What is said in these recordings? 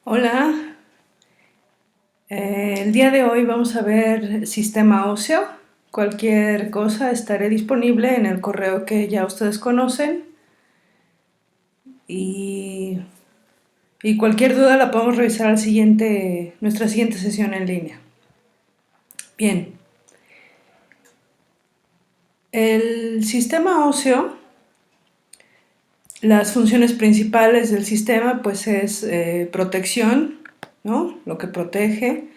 Hola, el día de hoy vamos a ver sistema óseo. Cualquier cosa estaré disponible en el correo que ya ustedes conocen y, y cualquier duda la podemos revisar nuestra siguiente sesión en línea. Bien, el sistema óseo, las funciones principales del sistema pues es protección, ¿no? Lo que protege.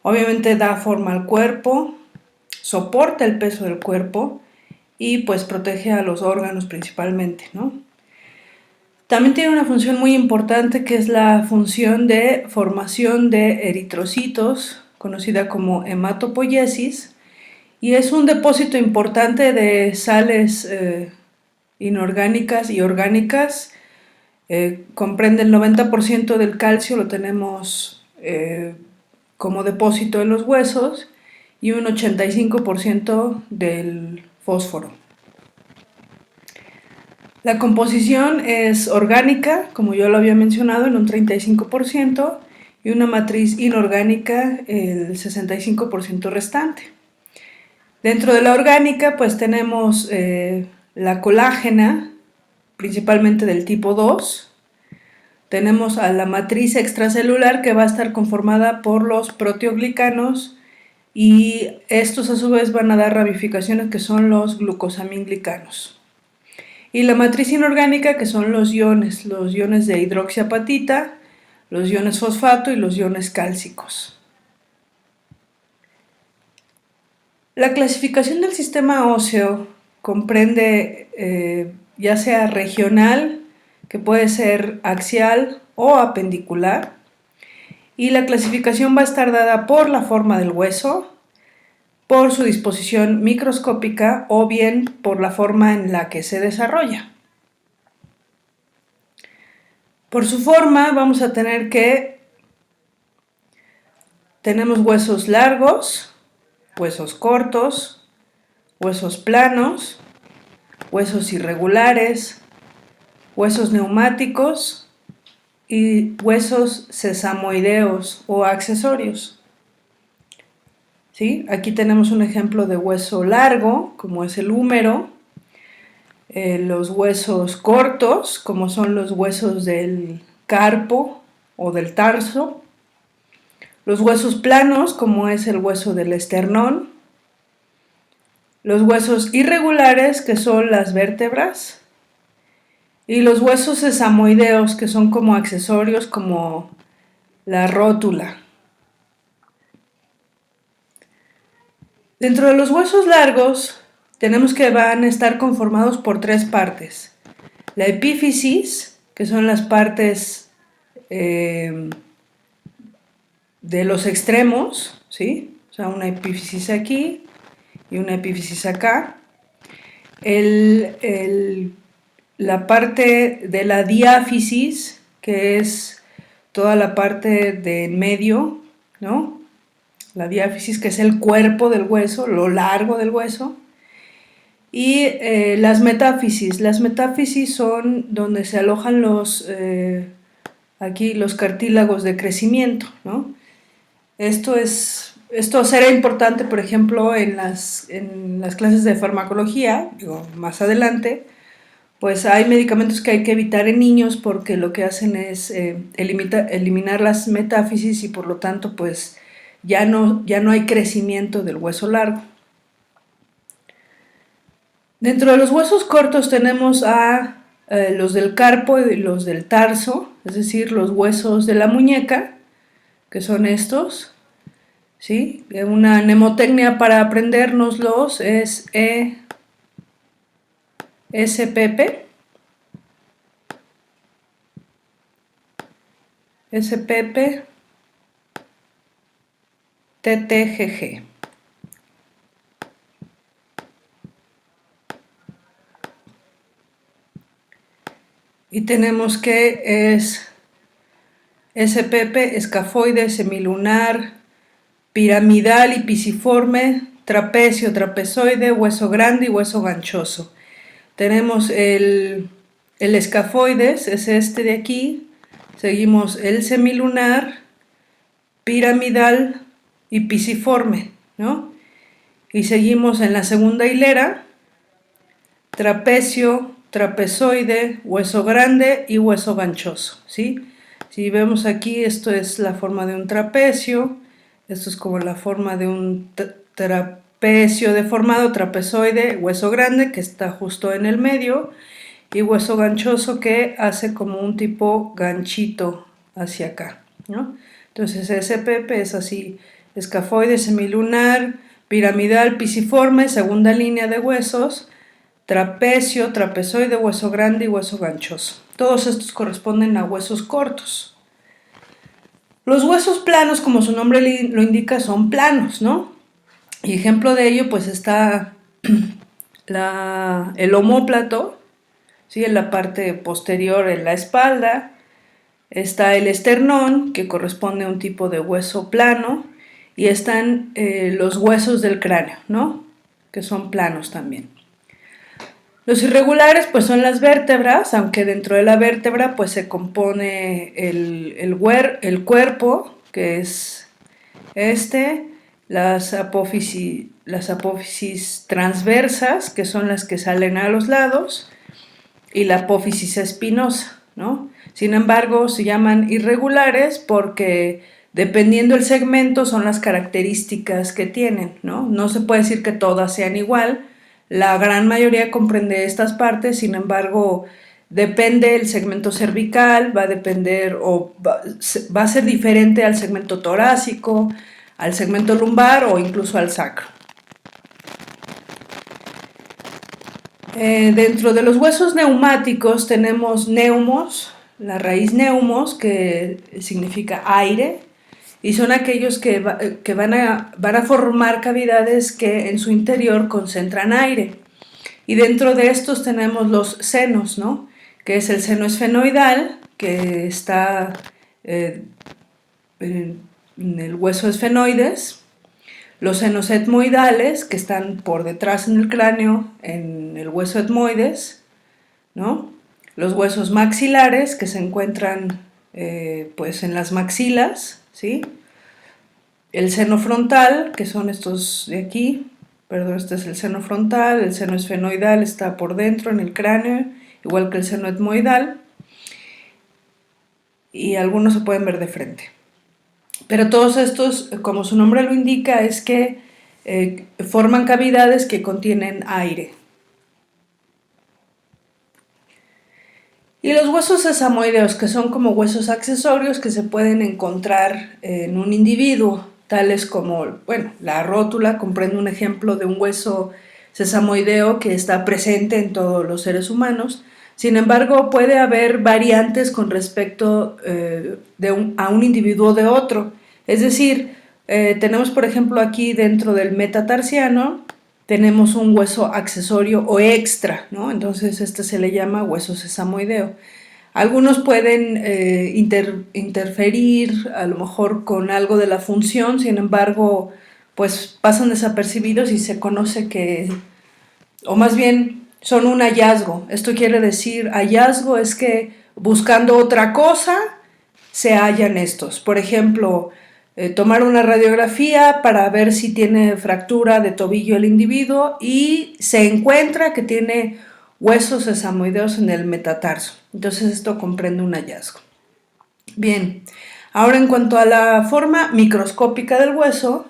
Obviamente da forma al cuerpo, soporta el peso del cuerpo y pues protege a los órganos principalmente, ¿no? También tiene una función muy importante que es la función de formación de eritrocitos, conocida como hematopoiesis, y es un depósito importante de sales inorgánicas y orgánicas. Comprende el 90% del calcio, lo tenemos como depósito en los huesos, y un 85% del fósforo. La composición es orgánica, como yo lo había mencionado, en un 35%, y una matriz inorgánica el 65% restante. Dentro de la orgánica pues tenemos la colágena, principalmente del tipo 2. Tenemos a la matriz extracelular, que va a estar conformada por los proteoglicanos, y estos a su vez van a dar ramificaciones que son los glucosamínglicanos. Y la matriz inorgánica, que son los iones de hidroxiapatita, los iones fosfato y los iones cálcicos. La clasificación del sistema óseo comprende ya sea regional, que puede ser axial o apendicular, y la clasificación va a estar dada por la forma del hueso, por su disposición microscópica o bien por la forma en la que se desarrolla. Por su forma vamos a tener que tenemos huesos largos, huesos cortos, huesos planos, huesos irregulares, huesos neumáticos y huesos sesamoideos o accesorios. ¿Sí? Aquí tenemos un ejemplo de hueso largo, como es el húmero, los huesos cortos, como son los huesos del carpo o del tarso, los huesos planos, como es el hueso del esternón, los huesos irregulares, que son las vértebras, y los huesos sesamoideos, que son como accesorios, como la rótula. Dentro de los huesos largos tenemos que van a estar conformados por tres partes. La epífisis, que son las partes de los extremos, ¿sí? O sea, una epífisis aquí y una epífisis acá. La parte de la diáfisis, que es toda la parte de en medio, ¿no? La diáfisis, que es el cuerpo del hueso, lo largo del hueso. Y las metáfisis. Las metáfisis son donde se alojan aquí los cartílagos de crecimiento, ¿no? Esto será importante, por ejemplo, en las clases de farmacología, digo, más adelante. Pues hay medicamentos que hay que evitar en niños porque lo que hacen es eliminar las metáfisis, y por lo tanto pues ya no hay crecimiento del hueso largo. Dentro de los huesos cortos tenemos a los del carpo y los del tarso, es decir, los huesos de la muñeca, que son estos, ¿sí? Una mnemotecnia para aprendérnoslos es SPP, SPP, TTGG. Y tenemos que es SPP, escafoide, semilunar, piramidal y pisiforme, trapecio, trapezoide, hueso grande y hueso ganchoso. Tenemos el escafoides, es este de aquí, seguimos el semilunar, piramidal y pisiforme, ¿no? Y seguimos en la segunda hilera, trapecio, trapezoide, hueso grande y hueso ganchoso, ¿sí? Si vemos aquí, esto es la forma de un trapecio, esto es como la forma de un trapecio deformado, trapezoide, hueso grande que está justo en el medio y hueso ganchoso que hace como un tipo ganchito hacia acá, ¿no? Entonces SPP es así, escafoide, semilunar, piramidal, pisiforme, segunda línea de huesos, trapecio, trapezoide, hueso grande y hueso ganchoso. Todos estos corresponden a huesos cortos. Los huesos planos, como su nombre lo indica, son planos, ¿no? Y ejemplo de ello, pues está el omóplato, ¿sí? En la parte posterior, en la espalda. Está el esternón, que corresponde a un tipo de hueso plano. Y están los huesos del cráneo, ¿no? Que son planos también. Los irregulares pues son las vértebras, aunque dentro de la vértebra pues se compone el cuerpo, que es las apófisis transversas, que son las que salen a los lados, y la apófisis espinosa, ¿no? Sin embargo, se llaman irregulares porque dependiendo del segmento son las características que tienen, ¿no? No se puede decir que todas sean igual. La gran mayoría comprende estas partes, sin embargo, depende el segmento cervical, va a depender o va a ser diferente al segmento torácico, al segmento lumbar o incluso al sacro. Dentro de los huesos neumáticos tenemos neumos, la raíz neumos, que significa aire, y son aquellos que van a formar cavidades que en su interior concentran aire. Y dentro de estos tenemos los senos, ¿no? Que es el seno esfenoidal, que está en el hueso esfenoides, los senos etmoidales, que están por detrás en el cráneo, en el hueso etmoides, ¿no? Los huesos maxilares, que se encuentran pues en las maxilas, ¿sí? El seno frontal, que son estos de aquí, perdón, este es el seno frontal, el seno esfenoidal está por dentro en el cráneo, igual que el seno etmoidal, y algunos se pueden ver de frente. Pero todos estos, como su nombre lo indica, es que forman cavidades que contienen aire. Y los huesos sesamoideos, que son como huesos accesorios que se pueden encontrar en un individuo, tales como, bueno, la rótula comprende un ejemplo de un hueso sesamoideo que está presente en todos los seres humanos. Sin embargo, puede haber variantes con respecto a un individuo de otro. Es decir, tenemos por ejemplo aquí dentro del metatarsiano, tenemos un hueso accesorio o extra, ¿no? Entonces este se le llama hueso sesamoideo. Algunos pueden interferir a lo mejor con algo de la función, sin embargo, pues pasan desapercibidos y se conoce que, o más bien son un hallazgo. Esto quiere decir, hallazgo es que buscando otra cosa se hallan estos. Por ejemplo, tomar una radiografía para ver si tiene fractura de tobillo el individuo y se encuentra que tiene huesos sesamoideos en el metatarso. Entonces esto comprende un hallazgo. Bien, ahora en cuanto a la forma microscópica del hueso,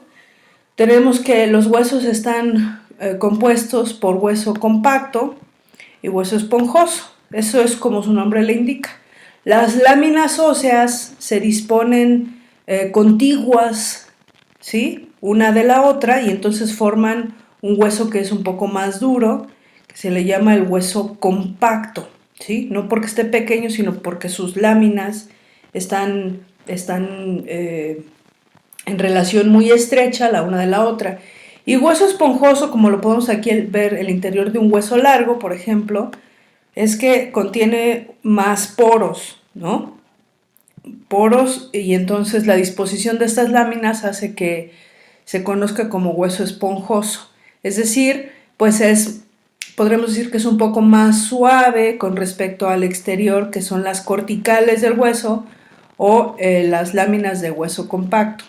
tenemos que los huesos están compuestos por hueso compacto y hueso esponjoso. Eso es como su nombre le indica. Las láminas óseas se disponen contiguas, ¿sí? Una de la otra, y entonces forman un hueso que es un poco más duro, que se le llama el hueso compacto, ¿sí? No porque esté pequeño, sino porque sus láminas están en relación muy estrecha la una de la otra. Y hueso esponjoso, como lo podemos aquí ver, el interior de un hueso largo, por ejemplo, es que contiene más poros, ¿no? Poros, y entonces la disposición de estas láminas hace que se conozca como hueso esponjoso. Es decir, pues es podremos decir que es un poco más suave con respecto al exterior, que son las corticales del hueso o las láminas de hueso compacto.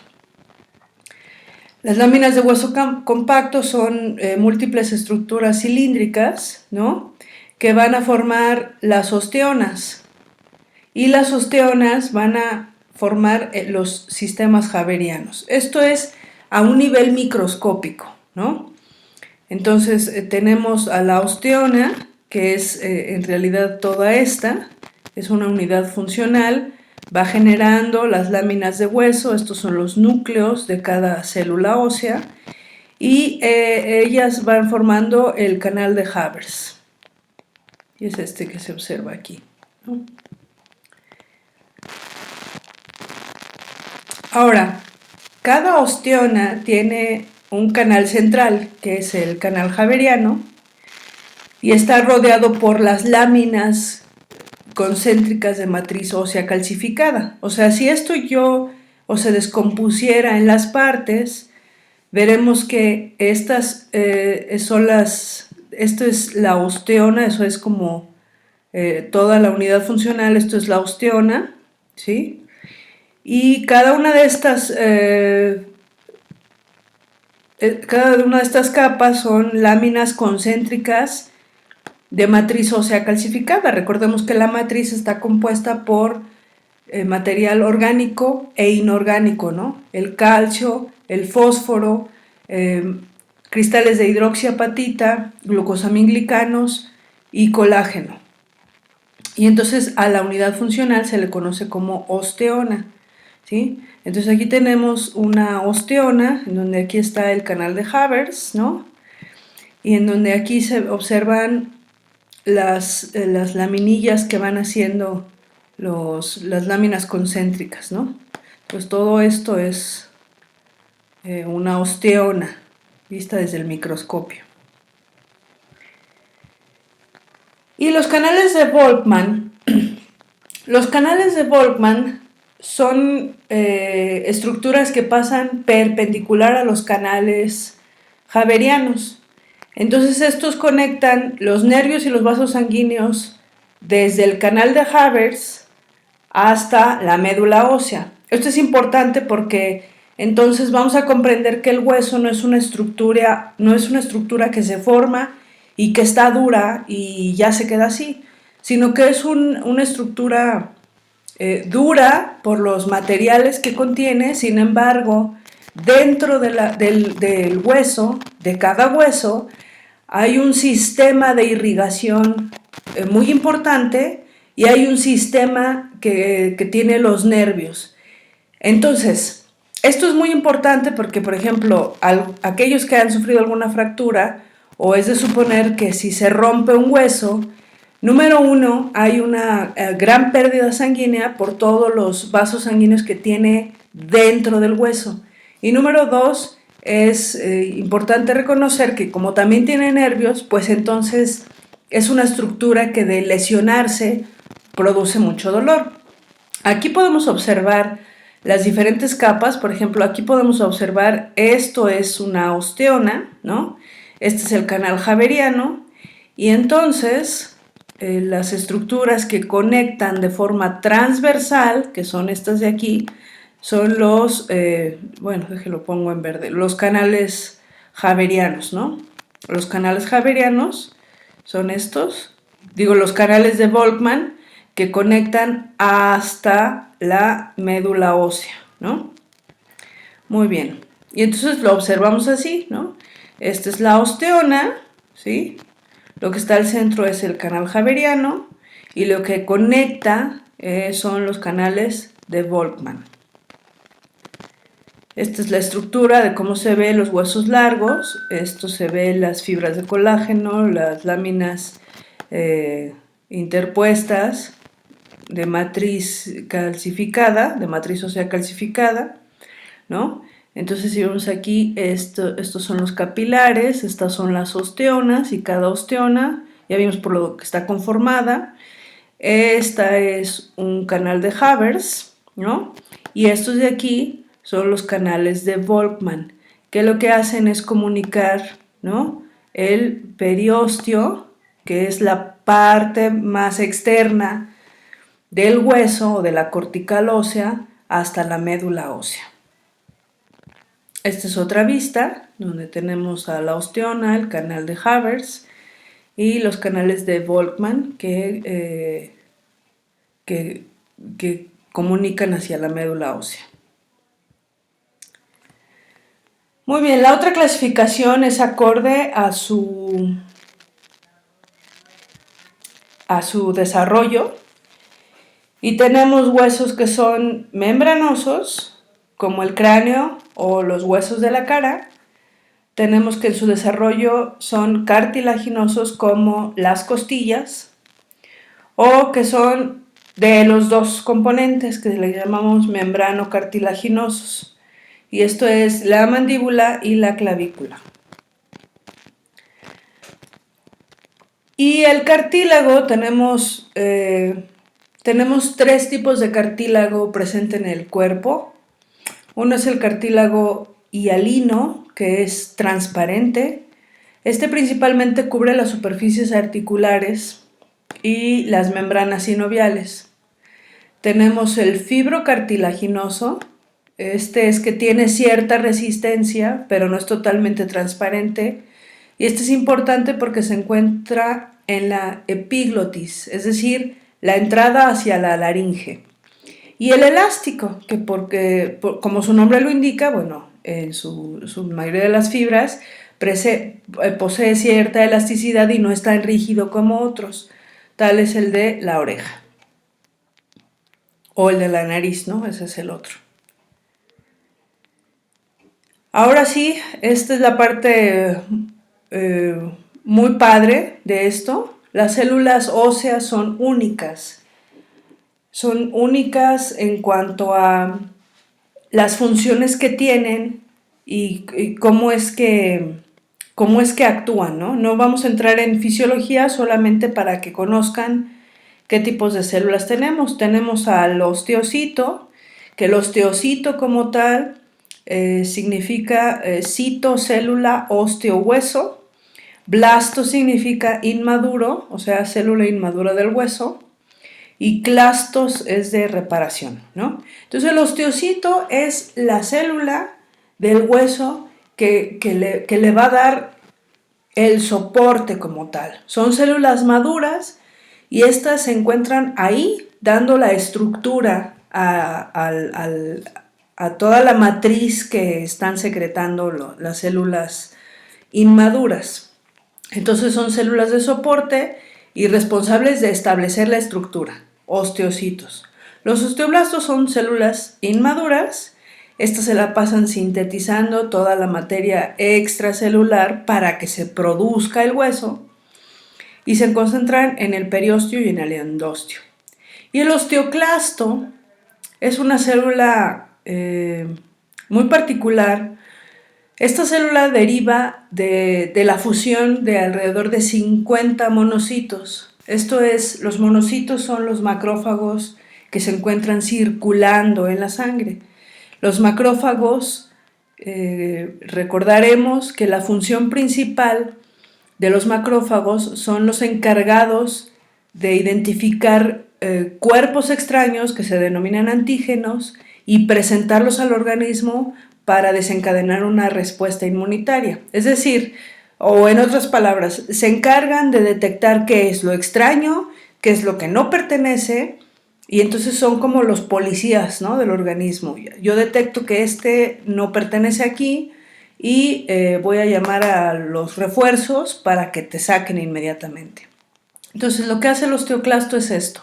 Las láminas de hueso compacto son múltiples estructuras cilíndricas, ¿no?, que van a formar las osteonas, y las osteonas van a formar los sistemas javerianos. Esto es a un nivel microscópico, ¿no? Entonces tenemos a la osteona, que es en realidad toda esta, es una unidad funcional, va generando las láminas de hueso, estos son los núcleos de cada célula ósea, y ellas van formando el canal de Havers, y es este que se observa aquí, ¿no? Ahora, cada osteona tiene un canal central, que es el canal javeriano, y está rodeado por las láminas concéntricas de matriz ósea calcificada. O sea, si esto se descompusiera en las partes, veremos que estas esto es la osteona, eso es como toda la unidad funcional, esto es la osteona, ¿sí? Y cada una de estas capas son láminas concéntricas de matriz ósea calcificada. Recordemos que la matriz está compuesta por material orgánico e inorgánico, ¿no? El calcio, el fósforo, cristales de hidroxiapatita, glucosamínglicanos y colágeno. Y entonces a la unidad funcional se le conoce como osteona, ¿sí? Entonces aquí tenemos una osteona, en donde aquí está el canal de Havers, ¿no? Y en donde aquí se observan las laminillas que van haciendo las láminas concéntricas, ¿no? Pues todo esto es una osteona vista desde el microscopio. Y los canales de Volkmann, son estructuras que pasan perpendicular a los canales javerianos. Entonces estos conectan los nervios y los vasos sanguíneos desde el canal de Havers hasta la médula ósea. Esto es importante porque entonces vamos a comprender que el hueso no es una estructura que se forma y que está dura y ya se queda así, sino que es una estructura dura por los materiales que contiene. Sin embargo, dentro del hueso, de cada hueso, hay un sistema de irrigación muy importante y hay un sistema que tiene los nervios. Entonces, esto es muy importante porque, por ejemplo, aquellos que han sufrido alguna fractura, o es de suponer que si se rompe un hueso, número uno, hay una gran pérdida sanguínea por todos los vasos sanguíneos que tiene dentro del hueso. Y número dos, es importante reconocer que como también tiene nervios, pues entonces es una estructura que de lesionarse produce mucho dolor. Aquí podemos observar las diferentes capas. Por ejemplo, aquí podemos observar, esto es una osteona, ¿no? Este es el canal javeriano, y entonces las estructuras que conectan de forma transversal, que son estas de aquí, son déjelo pongo en verde, los canales javerianos, ¿no? Los canales javerianos son estos, los canales de Volkmann que conectan hasta la médula ósea, ¿no? Muy bien, y entonces lo observamos así, ¿no? Esta es la osteona, ¿sí? Lo que está al centro es el canal javeriano y lo que conecta son los canales de Volkmann. Esta es la estructura de cómo se ven los huesos largos. Esto se ve las fibras de colágeno, las láminas interpuestas de matriz calcificada, de matriz ósea calcificada, ¿no? Entonces, si vemos aquí, estos son los capilares, estas son las osteonas, y cada osteona, ya vimos por lo que está conformada. Esta es un canal de Havers, ¿no? Y estos de aquí son los canales de Volkmann, que lo que hacen es comunicar, ¿no?, el periósteo, que es la parte más externa del hueso o de la cortical ósea, hasta la médula ósea. Esta es otra vista donde tenemos a la osteona, el canal de Havers y los canales de Volkmann que comunican hacia la médula ósea. Muy bien, la otra clasificación es acorde a su desarrollo, y tenemos huesos que son membranosos, como el cráneo o los huesos de la cara. Tenemos que en su desarrollo son cartilaginosos, como las costillas, o que son de los dos componentes que le llamamos membrano-cartilaginosos, y esto es la mandíbula y la clavícula. Y el cartílago, tenemos tres tipos de cartílago presente en el cuerpo. Uno es el cartílago hialino, que es transparente. Este principalmente cubre las superficies articulares y las membranas sinoviales. Tenemos el fibrocartilaginoso. Este es que tiene cierta resistencia, pero no es totalmente transparente. Y este es importante porque se encuentra en la epiglotis, es decir, la entrada hacia la laringe. Y el elástico, que como su nombre lo indica, bueno, en su mayoría de las fibras posee cierta elasticidad y no es tan rígido como otros. Tal es el de la oreja. O el de la nariz, ¿no? Ese es el otro. Ahora sí, esta es la parte muy padre de esto. Las células óseas son únicas. Son únicas en cuanto a las funciones que tienen y cómo es que actúan, ¿no? No vamos a entrar en fisiología, solamente para que conozcan qué tipos de células tenemos. Tenemos al osteocito, que el osteocito como tal significa cito, célula, osteo, hueso. Blasto significa inmaduro, o sea, célula inmadura del hueso. Y clastos es de reparación, ¿no? Entonces el osteocito es la célula del hueso que le va a dar el soporte como tal. Son células maduras y estas se encuentran ahí dando la estructura a toda la matriz que están secretando las células inmaduras. Entonces son células de soporte y responsables de establecer la estructura, osteocitos. Los osteoblastos son células inmaduras. Estas se la pasan sintetizando toda la materia extracelular para que se produzca el hueso y se concentran en el periósteo y en el endosteo. Y el osteoclasto es una célula muy particular. Esta célula deriva de la fusión de alrededor de 50 monocitos. Esto es, los monocitos son los macrófagos que se encuentran circulando en la sangre. Los macrófagos, recordaremos que la función principal de los macrófagos son los encargados de identificar cuerpos extraños que se denominan antígenos y presentarlos al organismo para desencadenar una respuesta inmunitaria. Es decir, o en otras palabras, se encargan de detectar qué es lo extraño, qué es lo que no pertenece, y entonces son como los policías, ¿no?, del organismo. Yo detecto que este no pertenece aquí y voy a llamar a los refuerzos para que te saquen inmediatamente. Entonces lo que hace el osteoclasto es esto.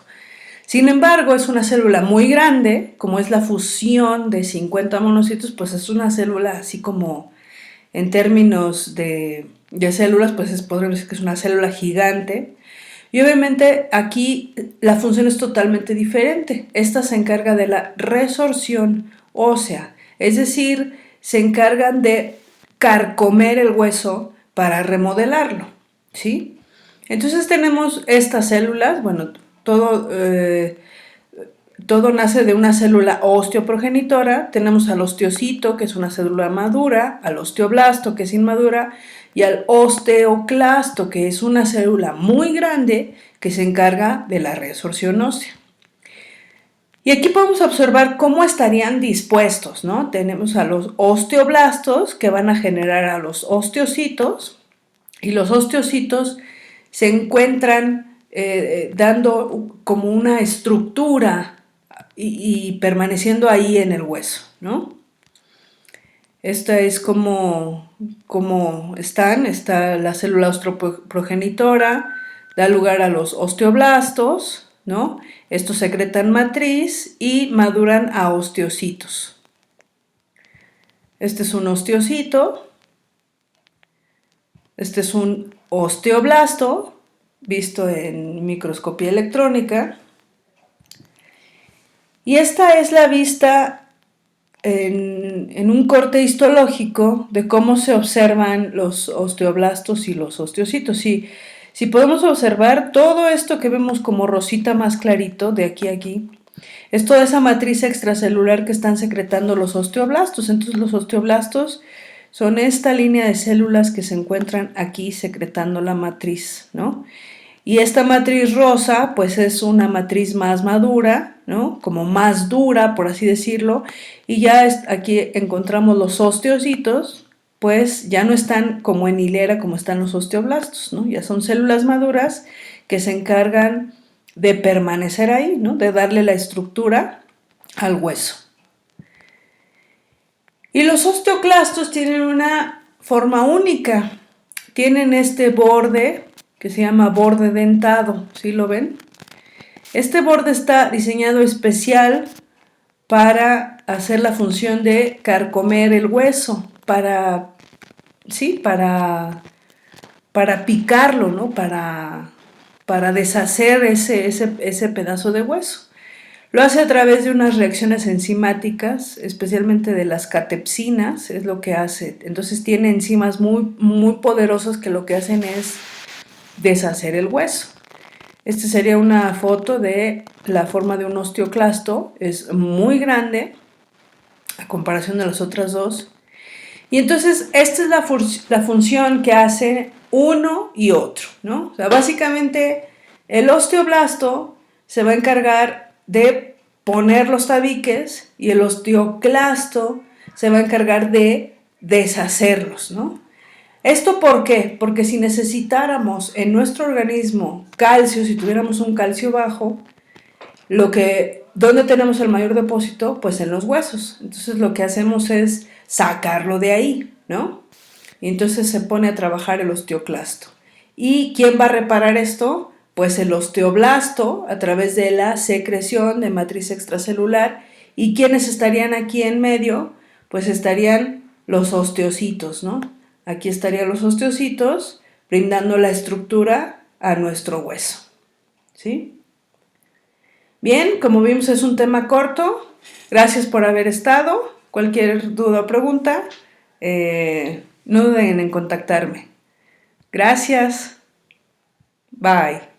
Sin embargo, es una célula muy grande, como es la fusión de 50 monocitos, pues es una célula así como en términos de células, pues podríamos decir que es una célula gigante. Y obviamente aquí la función es totalmente diferente. Esta se encarga de la resorción ósea, es decir, se encargan de carcomer el hueso para remodelarlo, ¿sí? Entonces tenemos estas células, bueno, todo nace de una célula osteoprogenitora. Tenemos al osteocito, que es una célula madura, al osteoblasto, que es inmadura, y al osteoclasto, que es una célula muy grande que se encarga de la reabsorción ósea. Y aquí podemos observar cómo estarían dispuestos, ¿no? Tenemos a los osteoblastos que van a generar a los osteocitos, y los osteocitos se encuentran dando como una estructura y permaneciendo ahí en el hueso, ¿no? Esta es como está la célula osteoprogenitora, da lugar a los osteoblastos, ¿no? Estos secretan matriz y maduran a osteocitos. Este es un osteocito, este es un osteoblasto, visto en microscopía electrónica, y esta es la vista en un corte histológico de cómo se observan los osteoblastos y los osteocitos. Si podemos observar todo esto que vemos como rosita más clarito de aquí a aquí, es toda esa matriz extracelular que están secretando los osteoblastos. Entonces los osteoblastos son esta línea de células que se encuentran aquí secretando la matriz, ¿no? Y esta matriz rosa, pues es una matriz más madura, ¿no? Como más dura, por así decirlo. Y ya aquí encontramos los osteocitos, pues ya no están como en hilera como están los osteoblastos, ¿no? Ya son células maduras que se encargan de permanecer ahí, ¿no? De darle la estructura al hueso. Y los osteoclastos tienen una forma única. Tienen este borde que se llama borde dentado, ¿sí lo ven? Este borde está diseñado especial para hacer la función de carcomer el hueso, para picarlo, ¿no? Para deshacer ese pedazo de hueso. Lo hace a través de unas reacciones enzimáticas, especialmente de las catepsinas, es lo que hace. Entonces tiene enzimas muy, muy poderosas que lo que hacen es deshacer el hueso. Esta sería una foto de la forma de un osteoclasto, es muy grande a comparación de las otras dos. Y entonces esta es la función que hace uno y otro, ¿no? O sea, básicamente el osteoblasto se va a encargar de poner los tabiques y el osteoclasto se va a encargar de deshacerlos, ¿no? ¿Esto por qué? Porque si necesitáramos en nuestro organismo calcio, si tuviéramos un calcio bajo, ¿dónde tenemos el mayor depósito? Pues en los huesos. Entonces lo que hacemos es sacarlo de ahí, ¿no? Y entonces se pone a trabajar el osteoclasto. ¿Y quién va a reparar esto? Pues el osteoblasto a través de la secreción de matriz extracelular. ¿Y quiénes estarían aquí en medio? Pues estarían los osteocitos, ¿no? Aquí estarían los osteocitos brindando la estructura a nuestro hueso, ¿sí? Bien, como vimos es un tema corto. Gracias por haber estado. Cualquier duda o pregunta, no duden en contactarme. Gracias. Bye.